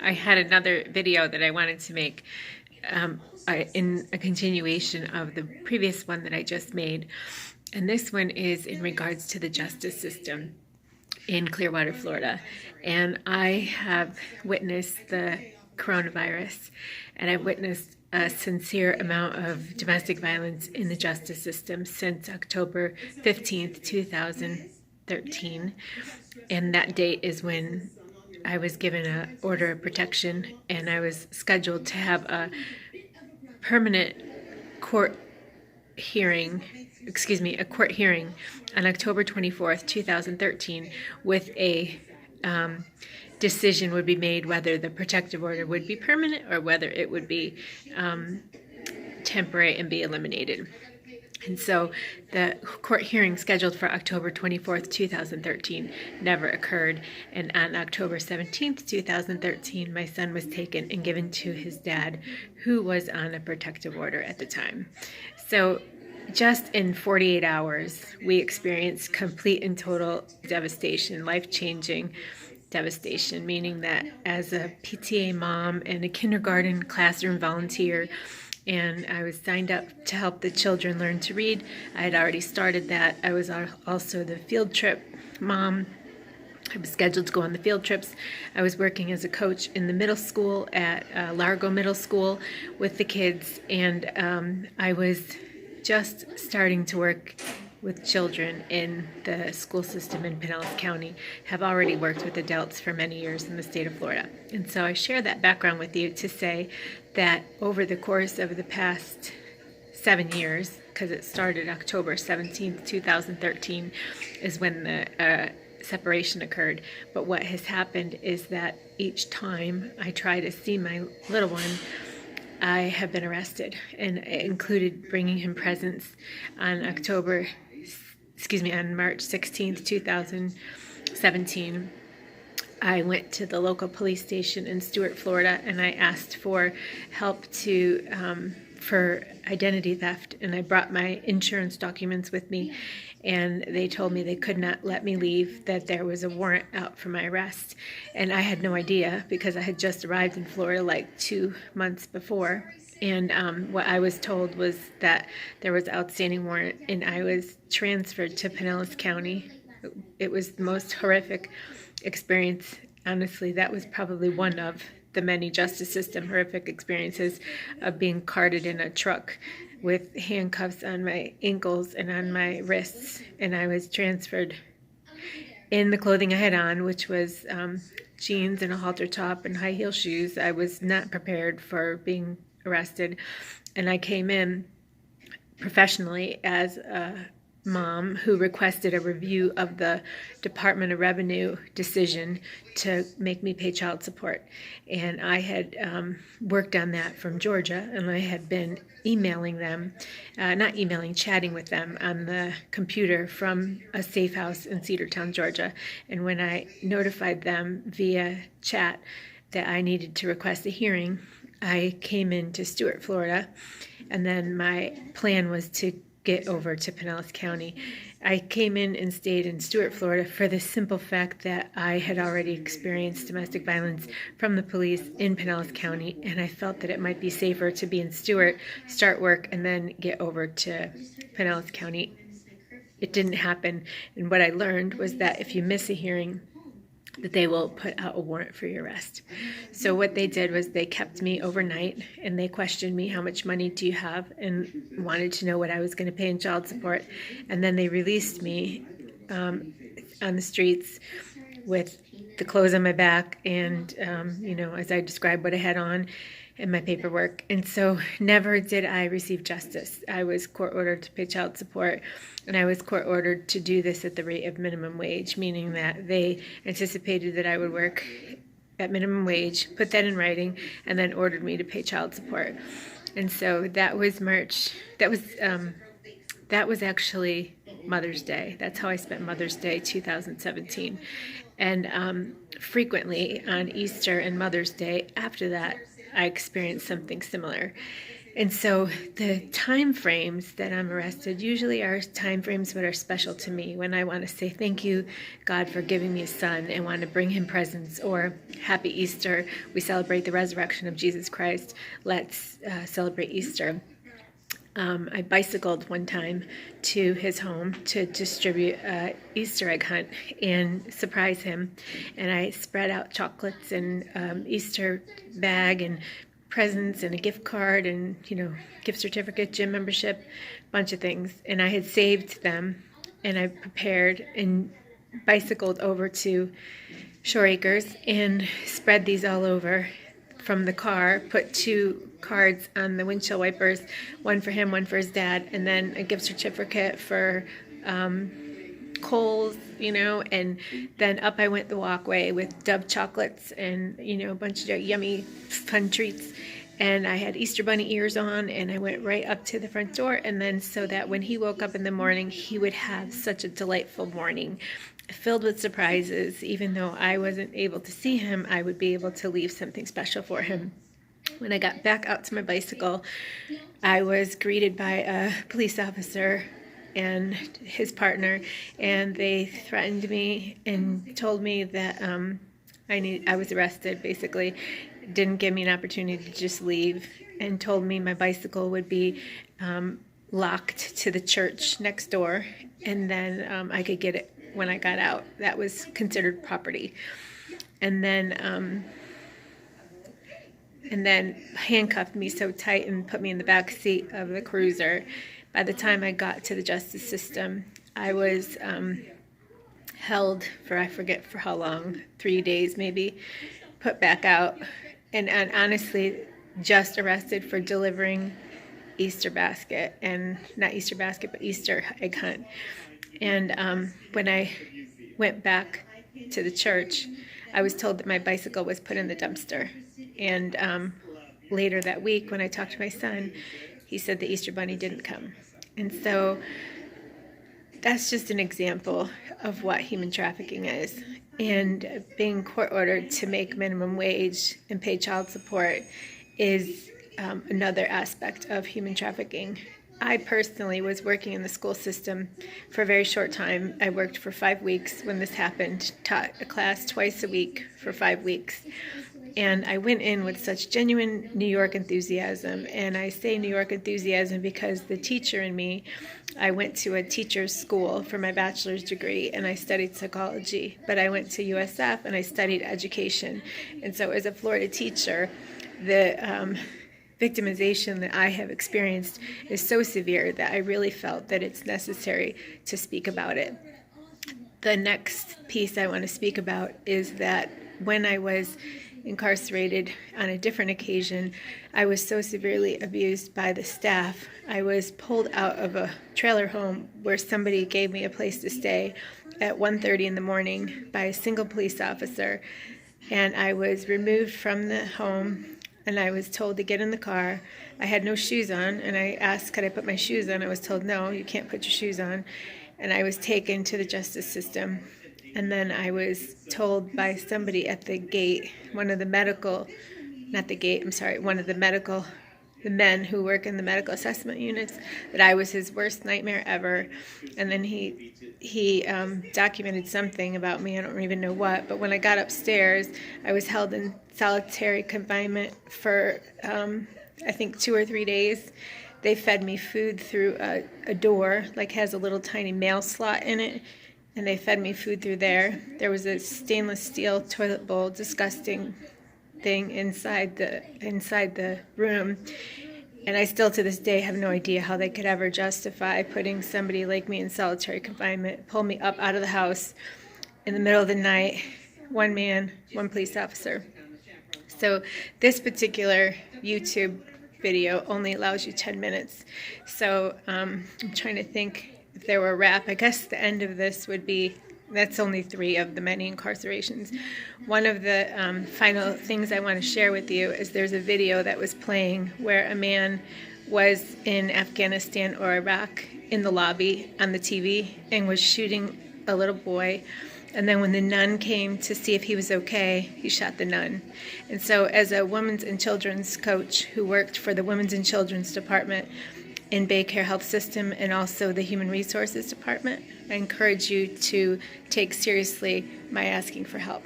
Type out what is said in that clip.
I had another video that I wanted to make in a continuation of the previous one that I just made. And this one is in regards to the justice system in Clearwater, Florida. And I have witnessed the coronavirus, and I've witnessed a sincere amount of domestic violence in the justice system since October 15th, 2013. And that date is when I was given an order of protection, and I was scheduled to have a permanent court hearing, a court hearing on October 24th, 2013, with a decision would be made whether the protective order would be permanent or whether it would be temporary and be eliminated. And so the court hearing scheduled for October 24th, 2013 never occurred. And on October 17th, 2013, my son was taken and given to his dad, who was on a protective order at the time. So just in 48 hours, we experienced complete and total devastation, life-changing devastation, meaning that as a PTA mom and a kindergarten classroom volunteer, and I was signed up to help the children learn to read. I had already started that. I was also the field trip mom. I was scheduled to go on the field trips. I was working as a coach in the middle school at Largo Middle School with the kids, and I was just starting to work with children in the school system in Pinellas County. Have already worked with adults for many years in the state of Florida. And so I share that background with you to say that over the course of the past 7 years, because it started October 17th, 2013, is when the separation occurred. But what has happened is that each time I try to see my little one, I have been arrested, and it included bringing him presents on March 16th, 2017. I went to the local police station in Stuart, Florida, and I asked for help for identity theft, and I brought my insurance documents with me, and they told me they could not let me leave, that there was a warrant out for my arrest. And I had no idea, because I had just arrived in Florida like 2 months before. And what I was told was that there was outstanding warrant, and I was transferred to Pinellas County. It was the most horrific experience. Honestly, that was probably one of the many justice system horrific experiences of being carted in a truck with handcuffs on my ankles and on my wrists. And I was transferred in the clothing I had on, which was jeans and a halter top and high heel shoes. I was not prepared for being arrested. And I came in professionally as a mom who requested a review of the Department of Revenue decision to make me pay child support. And I had worked on that from Georgia, and I had been emailing them, chatting with them on the computer from a safe house in Cedartown, Georgia. And when I notified them via chat that I needed to request a hearing, I came into Stuart, Florida, and then my plan was to get over to Pinellas County. I came in and stayed in Stuart, Florida for the simple fact that I had already experienced domestic violence from the police in Pinellas County, and I felt that it might be safer to be in Stuart, start work, and then get over to Pinellas County. It didn't happen, and what I learned was that if you miss a hearing, that they will put out a warrant for your arrest. So what they did was they kept me overnight, and they questioned me, how much money do you have, and wanted to know what I was going to pay in child support. And then they released me on the streets with the clothes on my back and, as I described what I had on and my paperwork. And so never did I receive justice. I was court ordered to pay child support, and I was court ordered to do this at the rate of minimum wage, meaning that they anticipated that I would work at minimum wage, put that in writing, and then ordered me to pay child support. And so that was that was actually Mother's Day. That's how I spent Mother's Day 2017. And frequently on Easter and Mother's Day after that, I experienced something similar. And so the time frames that I'm arrested usually are time frames that are special to me, when I want to say thank you, God, for giving me a son, and want to bring him presents, or Happy Easter. We celebrate the resurrection of Jesus Christ. Let's celebrate Easter. I bicycled one time to his home to distribute an Easter egg hunt and surprise him. And I spread out chocolates and Easter bag and presents and a gift card and, gift certificate, gym membership, bunch of things. And I had saved them, and I prepared and bicycled over to Shore Acres and spread these all over from the car, put 2 cards on the windshield wipers, one for him, one for his dad, and then a gift certificate for Kohl's, and then up I went the walkway with Dove chocolates and, a bunch of yummy fun treats. And I had Easter bunny ears on, and I went right up to the front door, and then so that when he woke up in the morning, he would have such a delightful morning, filled with surprises. Even though I wasn't able to see him, I would be able to leave something special for him. When I got back out to my bicycle, I was greeted by a police officer and his partner, and they threatened me and told me that I was arrested, basically. Didn't give me an opportunity to just leave, and told me my bicycle would be locked to the church next door, and then I could get it when I got out. That was considered property. And then handcuffed me so tight and put me in the back seat of the cruiser. By the time I got to the justice system, I was held for, I forget for how long, 3 days maybe, put back out, and honestly just arrested for delivering Easter basket, and not Easter basket, but Easter egg hunt. And when I went back to the church, I was told that my bicycle was put in the dumpster. And later that week, when I talked to my son, he said the Easter bunny didn't come. And so that's just an example of what human trafficking is. And being court ordered to make minimum wage and pay child support is another aspect of human trafficking. I personally was working in the school system for a very short time. I worked for 5 weeks when this happened, taught a class twice a week for 5 weeks. And I went in with such genuine New York enthusiasm. And I say New York enthusiasm because the teacher in me, I went to a teacher's school for my bachelor's degree, and I studied psychology. But I went to USF and I studied education. And so as a Florida teacher, the victimization that I have experienced is so severe that I really felt that it's necessary to speak about it. The next piece I want to speak about is that when I was incarcerated on a different occasion, I was so severely abused by the staff. I was pulled out of a trailer home where somebody gave me a place to stay at 1:30 in the morning by a single police officer, and I was removed from the home, and I was told to get in the car. I had no shoes on, and I asked, could I put my shoes on? I was told, no, you can't put your shoes on. And I was taken to the justice system. And then I was told by somebody at the gate, one of the men who work in the medical assessment units, that I was his worst nightmare ever. And then he documented something about me, I don't even know what, but when I got upstairs, I was held in solitary confinement for, I think 2 or 3 days. They fed me food through a door, like has a little tiny mail slot in it, and they fed me food through there. There was a stainless steel toilet bowl, disgusting thing inside the room. And I still to this day have no idea how they could ever justify putting somebody like me in solitary confinement, pull me up out of the house in the middle of the night, one man, one police officer. So this particular YouTube video only allows you 10 minutes. So I'm trying to think if there were a wrap. I guess the end of this would be, that's only 3 of the many incarcerations. One of the final things I want to share with you is there's a video that was playing where a man was in Afghanistan or Iraq in the lobby on the TV and was shooting a little boy And then when the nun came to see if he was okay, he shot the nun. And so as a women's and children's coach who worked for the Women's and Children's Department in Baycare Health System and also the Human Resources Department, I encourage you to take seriously my asking for help.